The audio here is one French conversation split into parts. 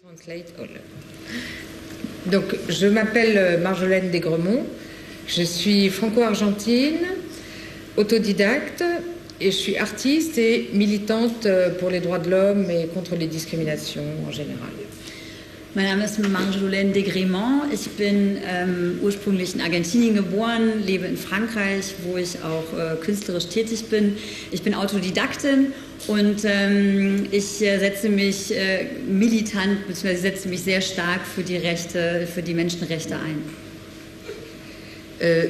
Translate all. Donc, je m'appelle Marjolaine Desgremont, je suis franco-argentine, autodidacte, et je suis artiste et militante pour les droits de l'homme et contre les discriminations en général. Mein Name ist Marjolaine Desgremont. Ich bin ursprünglich in Argentinien geboren, lebe in Frankreich, wo ich auch künstlerisch tätig bin. Ich bin Autodidaktin und ich setze mich militant bzw. setze mich sehr stark für die Rechte, für die Menschenrechte ein.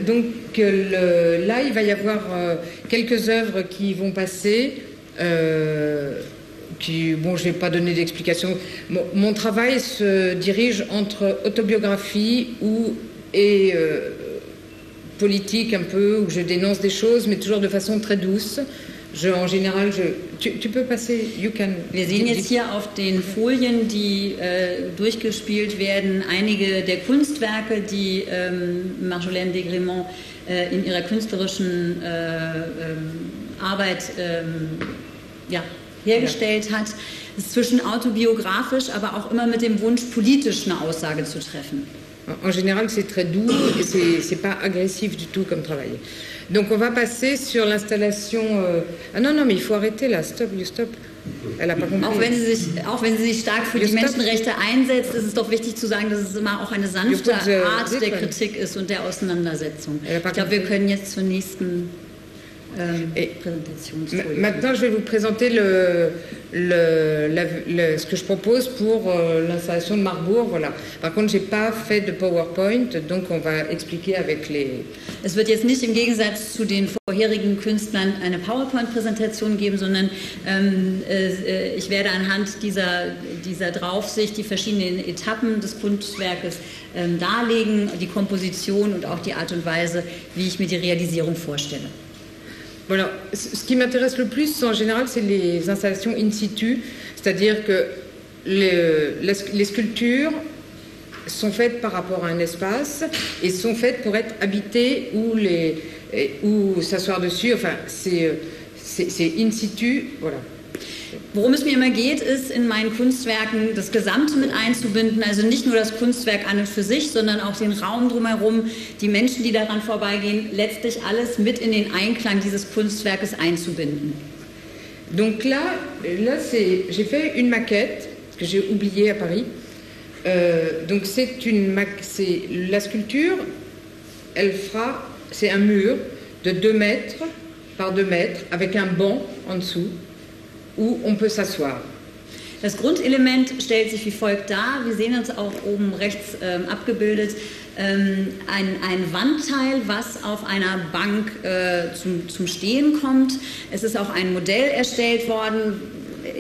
Donc là, il va y avoir quelques œuvres qui vont passer. Bon, je ne vais pas donner d'explication. Mon travail se dirige entre autobiographie et politique un peu, où je dénonce des choses, mais toujours de façon très douce. En général, tu peux passer, you can. Wir sehen jetzt hier auf den Folien, die durchgespielt werden, einige der Kunstwerke, die Marjolaine Desgremont in ihrer künstlerischen Arbeit hergestellt hat. Es ist zwischen autobiografisch, aber auch immer mit dem Wunsch, politisch eine Aussage zu treffen. En général, c'est très doux et c'est pas agressif du tout comme travail. Donc, on va passer sur l'installation. Ah non, mais il faut arrêter là. Stop, you stop. Elle a pas compris. Auch wenn sie sich stark für die Menschenrechte einsetzt, ist es doch wichtig zu sagen, dass es immer auch eine sanfte Art der Kritik ist und der Auseinandersetzung. Ich glaube, wir können jetzt zur nächsten Maintenant, je vais vous présenter ce que je propose pour l'installation de Marbourg. Voilà. Par contre, je n'ai pas fait de PowerPoint, donc on va expliquer avec les... Es wird jetzt nicht im Gegensatz zu den vorherigen Künstlern eine PowerPoint-Präsentation geben, sondern ich werde anhand dieser Draufsicht die verschiedenen Etappen des Kunstwerkes darlegen, die Komposition und auch die Art und Weise, wie ich mir die Realisierung vorstelle. Voilà. Ce qui m'intéresse le plus, en général, c'est les installations in situ, c'est-à-dire que les sculptures sont faites par rapport à un espace et sont faites pour être habitées ou s'asseoir dessus. Enfin, c'est in situ, voilà. Worum es mir immer geht, ist in meinen Kunstwerken das Gesamte mit einzubinden, also nicht nur das Kunstwerk an und für sich, sondern auch den Raum drumherum, die Menschen, die daran vorbeigehen, letztlich alles mit in den Einklang dieses Kunstwerkes einzubinden. Donc là j'ai fait une maquette que j'ai oubliée à Paris. Donc c'est la sculpture, c'est un mur de 2 mètres par 2 mètres avec un banc en dessous, où on peut s'asseoir. Das Grundelement stellt sich wie folgt dar. Wir sehen uns auch oben rechts abgebildet ein Wandteil, was auf einer Bank zum Stehen kommt. Es ist auch ein Modell erstellt worden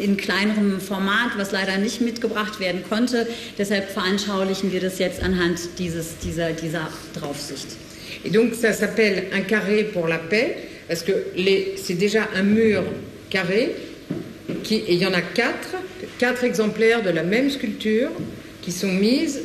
in kleinerem Format, was leider nicht mitgebracht werden konnte. Deshalb veranschaulichen wir das jetzt anhand dieser Draufsicht. Et donc ça s'appelle un carré pour la paix, parce que c'est déjà un mur carré. Et il y en a 4 exemplaires de la même sculpture qui sont mises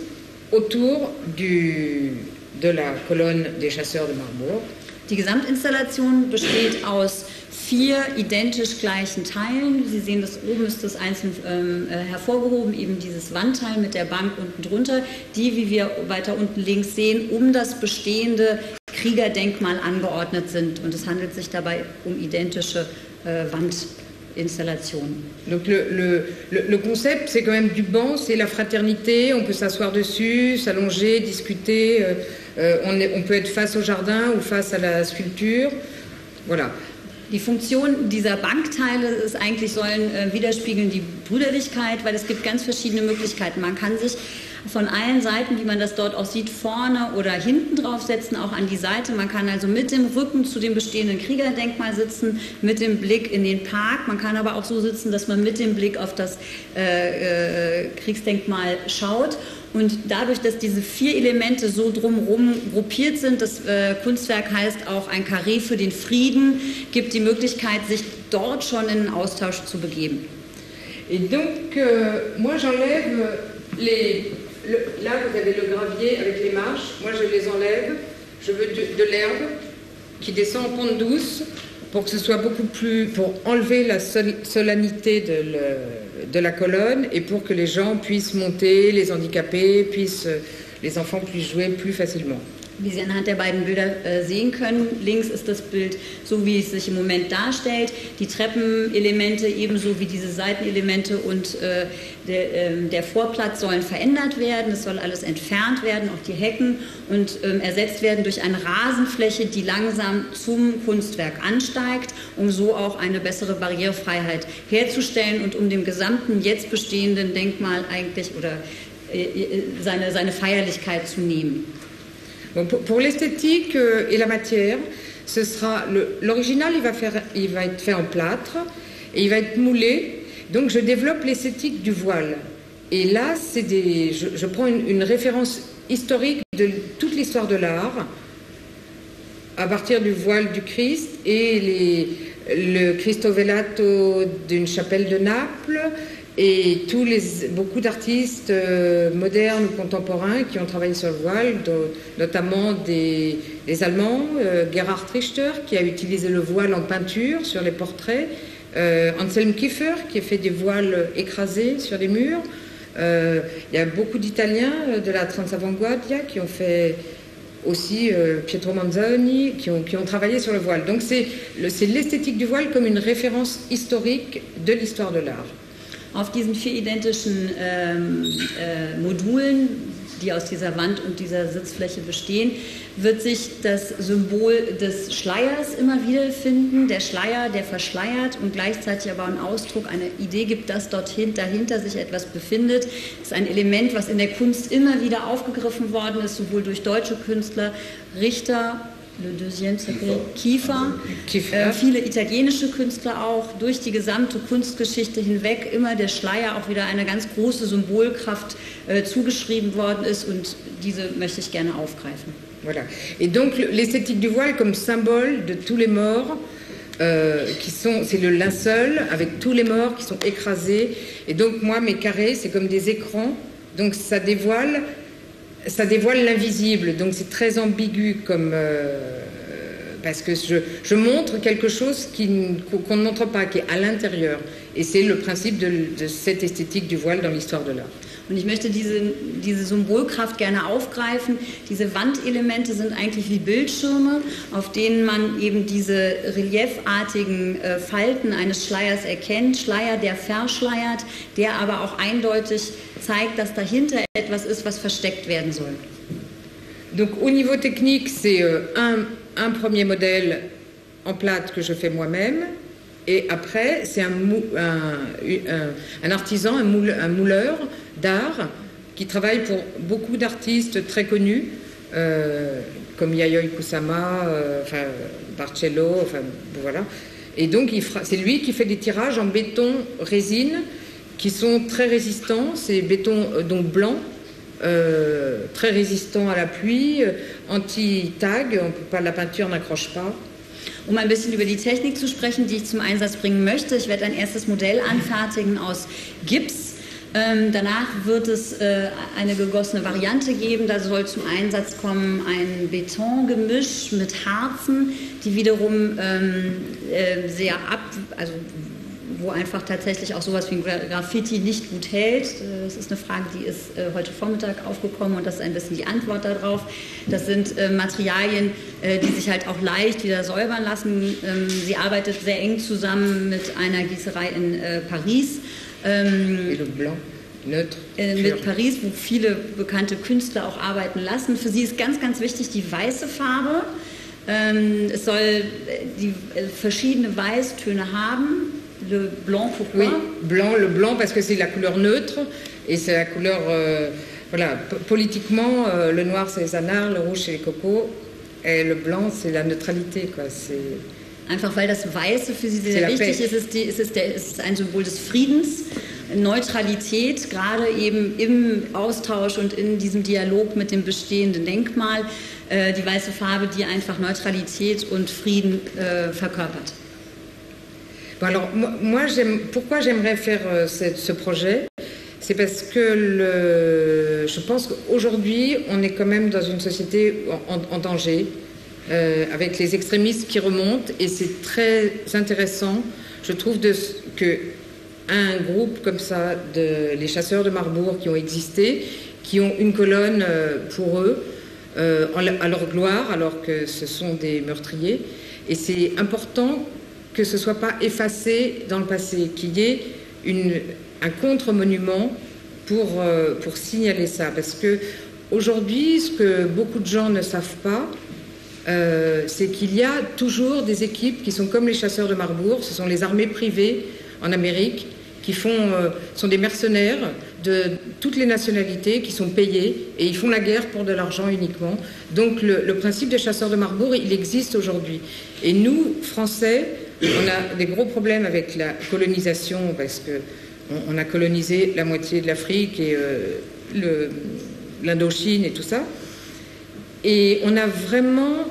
autour de la colonne des chasseurs de Marbourg. Die Gesamtinstallation besteht aus 4 identisch gleichen Teilen. Sie sehen, das oben ist das einzeln hervorgehoben, eben dieses Wandteil mit der Bank unten drunter, die, wie wir weiter unten links sehen, um das bestehende Kriegerdenkmal angeordnet sind. Und es handelt sich dabei um identische Wandinstallationen. Donc le concept, c'est quand même du banc, c'est la fraternité, on peut s'asseoir dessus, s'allonger, discuter, on peut être face au jardin ou face à la sculpture, voilà. Die Funktion dieser Bankteile ist eigentlich, sollen widerspiegeln die Brüderlichkeit, weil es gibt ganz verschiedene Möglichkeiten. Man kann sich von allen Seiten, wie man das dort auch sieht, vorne oder hinten draufsetzen, auch an die Seite. Man kann also mit dem Rücken zu dem bestehenden Kriegerdenkmal sitzen, mit dem Blick in den Park. Man kann aber auch so sitzen, dass man mit dem Blick auf das Kriegsdenkmal schaut. Und dadurch, dass diese 4 Elemente so drumherum gruppiert sind, das Kunstwerk heißt auch ein Carré für den Frieden, gibt die Möglichkeit, sich dort schon in einen Austausch zu begeben. Et donc, moi j'enlève là vous avez le gravier avec les marches, moi je les enlève, je veux de l'herbe qui descend en pente douce pour que ce soit beaucoup plus, pour enlever la solennité de la colonne et pour que les gens puissent monter, les handicapés, les enfants puissent jouer plus facilement. Wie Sie anhand der beiden Bilder sehen können, links ist das Bild so, wie es sich im Moment darstellt. Die Treppenelemente ebenso wie diese Seitenelemente und der Vorplatz sollen verändert werden. Es soll alles entfernt werden, auch die Hecken, und ersetzt werden durch eine Rasenfläche, die langsam zum Kunstwerk ansteigt, um so auch eine bessere Barrierefreiheit herzustellen und um dem gesamten jetzt bestehenden Denkmal eigentlich oder seine Feierlichkeit zu nehmen. Bon, pour l'esthétique et la matière, ce sera l'original, il va être fait en plâtre et il va être moulé. Donc je développe l'esthétique du voile. Et là, je prends une référence historique de toute l'histoire de l'art, à partir du voile du Christ et le Cristo Velato d'une chapelle de Naples. Et beaucoup d'artistes modernes ou contemporains qui ont travaillé sur le voile, notamment des Allemands, Gerhard Richter qui a utilisé le voile en peinture sur les portraits, Anselm Kiefer qui a fait des voiles écrasés sur les murs. Il y a beaucoup d'Italiens de la Transavanguardia qui ont fait aussi Pietro Manzoni qui ont travaillé sur le voile. Donc c'est l'esthétique du voile comme une référence historique de l'histoire de l'art. Auf diesen 4 identischen Modulen, die aus dieser Wand und dieser Sitzfläche bestehen, wird sich das Symbol des Schleiers immer wiederfinden. Der Schleier, der verschleiert und gleichzeitig aber einen Ausdruck, eine Idee gibt, dass dahinter sich etwas befindet. Das ist ein Element, was in der Kunst immer wieder aufgegriffen worden ist, sowohl durch deutsche Künstler, Richter, Le Deuxième s'appelle Kiefer. Viele italienische Künstler auch, durch die gesamte Kunstgeschichte hinweg immer der Schleier auch wieder eine ganz große Symbolkraft zugeschrieben worden ist, und diese möchte ich gerne aufgreifen. Voilà. Et donc l'esthétique du voile comme symbole de tous les morts, c'est le linceul avec tous les morts qui sont écrasés. Et donc moi mes carrés c'est comme des écrans, donc ça dévoile l'invisible, donc c'est très ambigu parce que je montre quelque chose qu'on ne montre pas, qui est à l'intérieur. Et c'est le principe de cette esthétique du voile dans l'histoire de l'art. Und ich möchte diese Symbolkraft gerne aufgreifen. Diese Wandelemente sind eigentlich wie Bildschirme, auf denen man eben diese reliefartigen Falten eines Schleiers erkennt. Schleier, der verschleiert, der aber auch eindeutig zeigt, dass dahinter etwas ist, was versteckt werden soll. Donc au niveau technique, c'est un premier modèle en plâtre que je fais moi-même. Et après, c'est un artisan, un mouleur d'art qui travaille pour beaucoup d'artistes très connus, comme Yayoi Kusama, Barcello, voilà. Et donc, c'est lui qui fait des tirages en béton résine qui sont très résistants. C'est béton donc blanc, très résistant à la pluie, anti-tag, la peinture n'accroche pas. Um ein bisschen über die Technik zu sprechen, die ich zum Einsatz bringen möchte. Ich werde ein erstes Modell anfertigen aus Gips. Danach wird es eine gegossene Variante geben. Da soll zum Einsatz kommen ein Betongemisch mit Harzen, die wiederum wo einfach tatsächlich auch sowas wie ein Graffiti nicht gut hält. Das ist eine Frage, die ist heute Vormittag aufgekommen, und das ist ein bisschen die Antwort darauf. Das sind Materialien, die sich halt auch leicht wieder säubern lassen. Sie arbeitet sehr eng zusammen mit einer Gießerei in Paris. Mit Paris, wo viele bekannte Künstler auch arbeiten lassen. Für sie ist ganz, ganz wichtig die weiße Farbe. Es soll die verschiedene Weißtöne haben. Le blanc, pourquoi? Oui, le blanc parce que c'est la couleur neutre et c'est la couleur, politiquement, le noir c'est les anars, le rouge c'est les cocos et le blanc c'est la neutralité, quoi. Einfach weil das Weiße für sie sehr wichtig ist, es ist ein Symbol des Friedens, Neutralität, gerade eben im Austausch und in diesem Dialog mit dem bestehenden Denkmal, die weiße Farbe, die einfach Neutralität und Frieden verkörpert. Bon, alors, pourquoi j'aimerais faire ce projet? C'est parce que je pense qu'aujourd'hui, on est quand même dans une société en danger. avec les extrémistes qui remontent, et c'est très intéressant, je trouve, que un groupe comme ça, les chasseurs de Marbourg qui ont existé, qui ont une colonne pour eux, à leur gloire, alors que ce sont des meurtriers. Et c'est important que ce ne soit pas effacé dans le passé, qu'il y ait un contre-monument pour signaler ça. Parce que aujourd'hui, ce que beaucoup de gens ne savent pas, c'est qu'il y a toujours des équipes qui sont comme les chasseurs de Marbourg, ce sont les armées privées en Amérique, qui sont des mercenaires de toutes les nationalités qui sont payés et ils font la guerre pour de l'argent uniquement. Donc le principe des chasseurs de Marbourg, il existe aujourd'hui. Et nous, Français, on a des gros problèmes avec la colonisation parce qu'on a colonisé la moitié de l'Afrique et l'Indochine et tout ça. Et on a vraiment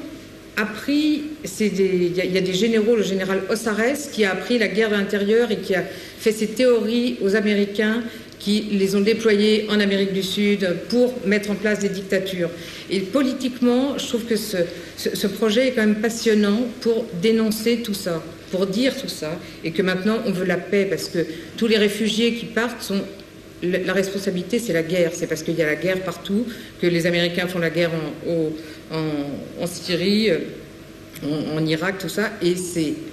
appris, il y a des généraux, le général Ossares qui a appris la guerre de l'intérieur et qui a fait ses théories aux Américains qui les ont déployées en Amérique du Sud pour mettre en place des dictatures. Et politiquement, je trouve que ce projet est quand même passionnant pour dénoncer tout ça, pour dire tout ça, et que maintenant on veut la paix, parce que tous les réfugiés qui partent la responsabilité, c'est la guerre. C'est parce qu'il y a la guerre partout que les Américains font la guerre en Syrie, en Irak, tout ça. Et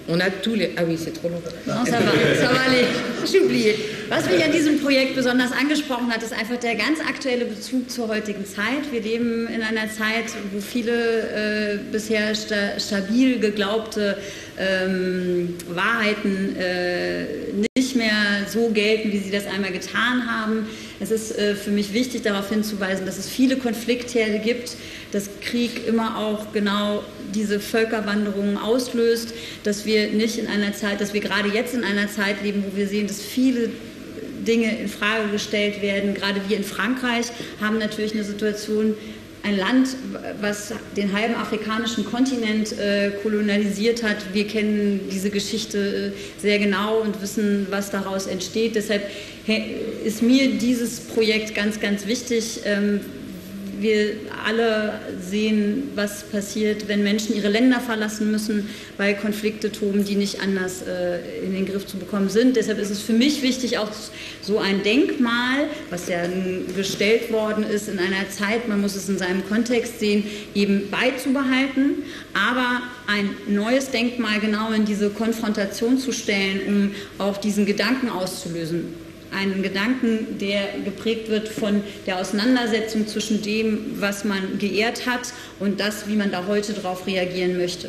on a tous les... Ah oui, c'est trop long. Non, ça war aller. J'ai oublié. Was mich an diesem Projekt besonders angesprochen hat, ist einfach der ganz aktuelle Bezug zur heutigen Zeit. Wir leben in einer Zeit, wo viele bisher stabil geglaubte Wahrheiten nicht mehr so gelten, wie sie das einmal getan haben. Es ist für mich wichtig, darauf hinzuweisen, dass es viele Konfliktherde gibt, dass Krieg immer auch genau diese Völkerwanderungen auslöst, dass wir nicht in einer Zeit, dass wir gerade jetzt in einer Zeit leben, wo wir sehen, dass viele Dinge in Frage gestellt werden. Gerade wir in Frankreich haben natürlich eine Situation, ein Land, was den halben afrikanischen Kontinent kolonialisiert hat. Wir kennen diese Geschichte sehr genau und wissen, was daraus entsteht. Deshalb ist mir dieses Projekt ganz, ganz wichtig. Wir alle sehen, was passiert, wenn Menschen ihre Länder verlassen müssen, weil Konflikte toben, die nicht anders in den Griff zu bekommen sind. Deshalb ist es für mich wichtig, auch so ein Denkmal, was ja gestellt worden ist in einer Zeit, man muss es in seinem Kontext sehen, eben beizubehalten, aber ein neues Denkmal genau in diese Konfrontation zu stellen, um auch diesen Gedanken auszulösen. Einen Gedanken, der geprägt wird von der Auseinandersetzung zwischen dem, was man geehrt hat und das, wie man da heute darauf reagieren möchte.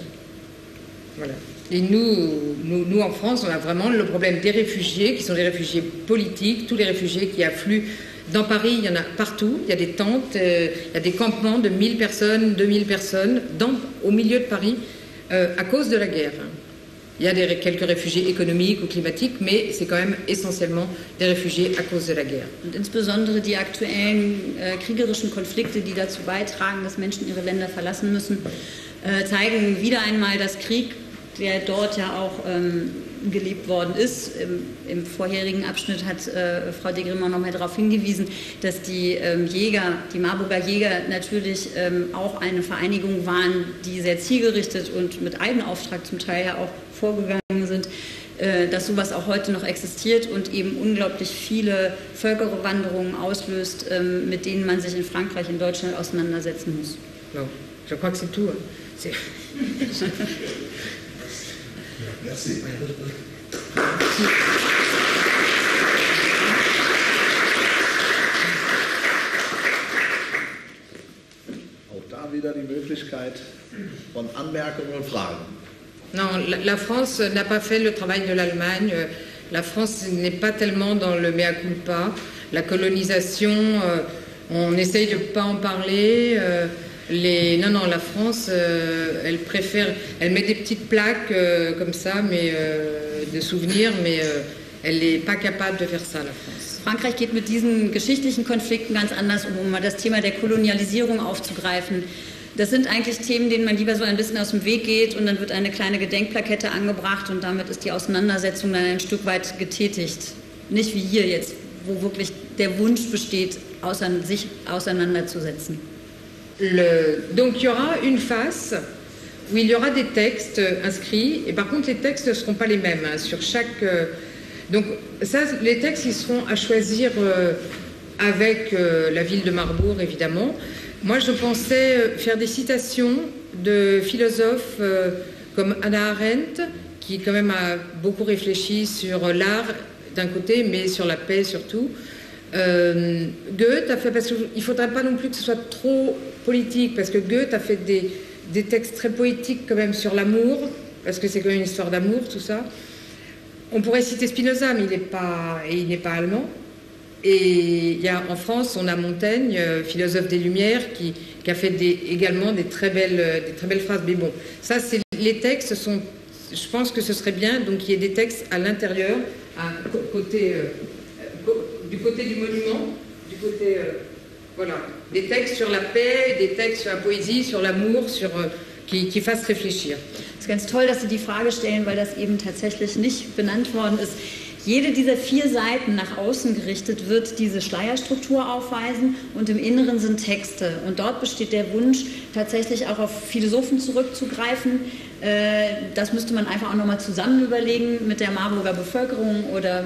Voilà. Et nous, en France, on a vraiment le problème des réfugiés, qui sont des réfugiés politiques, tous les réfugiés qui affluent. Dans Paris, il y en a partout, il y a des tentes, il y a des campements de 1000 personnes, 2000 personnes, au milieu de Paris, à cause de la guerre. Il y a quelques réfugiés économiques ou climatiques, mais c'est quand même essentiellement des réfugiés à cause de la guerre. Und insbesondere die aktuellen kriegerischen Konflikte, die dazu beitragen, dass Menschen ihre Länder verlassen müssen, zeigen wieder einmal, dass Krieg, der dort ja auch gelebt worden ist. Im vorherigen Abschnitt hat Frau de Grimont noch mal darauf hingewiesen, dass die Jäger, die Marburger Jäger natürlich auch eine Vereinigung waren, die sehr zielgerichtet und mit Eigenauftrag zum Teil ja auch vorgegangen sind, dass sowas auch heute noch existiert und eben unglaublich viele Völkerwanderungen auslöst, mit denen man sich in Frankreich, in Deutschland auseinandersetzen muss. No, je crois que c'est tout. Merci. Auch da wieder die Möglichkeit von Anmerkungen und Fragen. Non, la France n'a pas fait le travail de l'Allemagne. La France n'est pas tellement dans le mea culpa. La colonisation, on essaye de ne pas en parler. Non, la France, elle préfère, elle met des petites plaques comme ça, mais de souvenirs, mais elle n'est pas capable de faire ça, la France. Frankreich geht mit diesen geschichtlichen Konflikten ganz anders um mal das Thema der Kolonialisierung aufzugreifen. Das sind eigentlich Themen, denen man lieber so ein bisschen aus dem Weg geht und dann wird eine kleine Gedenkplakette angebracht und damit ist die Auseinandersetzung dann ein Stück weit getätigt. Nicht wie hier jetzt, wo wirklich der Wunsch besteht, sich auseinanderzusetzen. Donc il y aura une face Oui, il y aura des textes inscrits, et par contre les textes ne seront pas les mêmes hein, sur chaque... donc ça, les textes, ils seront à choisir avec la ville de Marbourg, évidemment. Moi, je pensais faire des citations de philosophes comme Hannah Arendt, qui quand même a beaucoup réfléchi sur l'art d'un côté, mais sur la paix surtout. Goethe a fait, parce qu'il ne faudrait pas non plus que ce soit trop politique, parce que Goethe a fait des textes très poétiques quand même sur l'amour, parce que c'est quand même une histoire d'amour, tout ça. On pourrait citer Spinoza, mais il n'est pas allemand. Et en France, on a Montaigne, philosophe des Lumières, qui a fait également des très belles phrases. Mais bon, ça, les textes sont... Je pense que ce serait bien, donc, qu'il y ait des textes à l'intérieur, du côté du monument, du côté... voilà, des textes sur la paix, des textes sur la poésie, sur l'amour, qui fassent réfléchir. Es ist ganz toll, dass Sie die Frage stellen, weil das eben tatsächlich nicht benannt worden ist. Jede dieser 4 Seiten nach außen gerichtet wird diese Schleierstruktur aufweisen und im Inneren sind Texte. Und dort besteht der Wunsch, tatsächlich auch auf Philosophen zurückzugreifen. Das müsste man einfach auch nochmal zusammen überlegen mit der Marburger Bevölkerung oder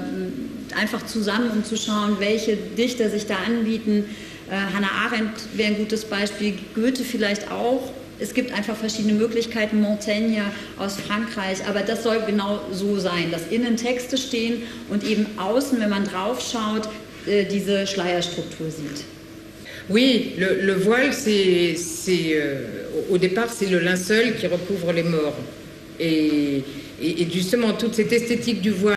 einfach zusammen, um zu schauen, welche Dichter sich da anbieten. Hannah Arendt wäre ein gutes Beispiel, Goethe vielleicht auch. Es gibt einfach verschiedene Möglichkeiten, Montaigne aus Frankreich, aber das soll genau so sein, dass innen Texte stehen und eben außen, wenn man drauf schaut, diese Schleierstruktur sieht. Oui, le voile, au départ, c'est le linceul qui recouvre les morts. Et justement, toute cette esthétique du voile